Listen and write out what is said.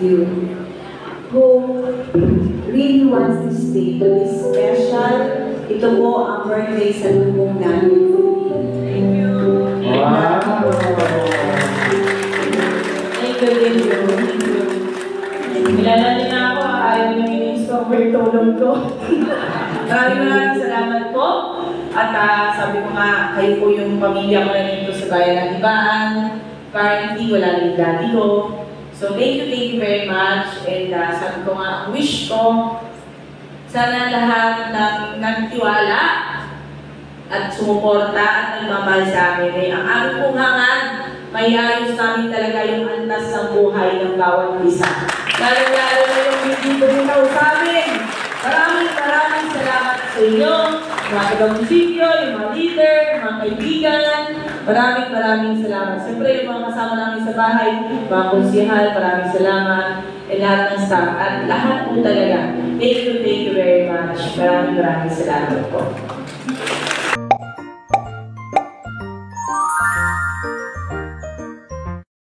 you who really wants to stay to this special. Ito po ang birthday sa lubong namin. Wow! Thank you, thank you. Kilala niyo na ako, ayaw niyo yung yung tulong ko. Maraming salamat po. At sabi ko nga, kayo po yung pamilya ko na nito sa bayan ng Ibaan. Currently, wala na yung daddy ko. So, thank you very much. And sabi ko nga, ang wish ko, sana lahat ng nagtiwala at sumuporta at nagmamahal sa amin. Eh, ang aming pong hangad, may ayos namin talaga yung antas ng buhay ng bawat isa. Lalo-lalo na yung hindi bumitaw sa amin. Maraming salamat sa inyo, mga taga-munisipyo, yung mga leader, mga kaibigan. Maraming salamat. Siyempre, yung mga kasama namin sa bahay, mga konsihal, maraming salamat. And lahat ng staff. At lahat po talaga. Thank you very much. Maraming salamat po.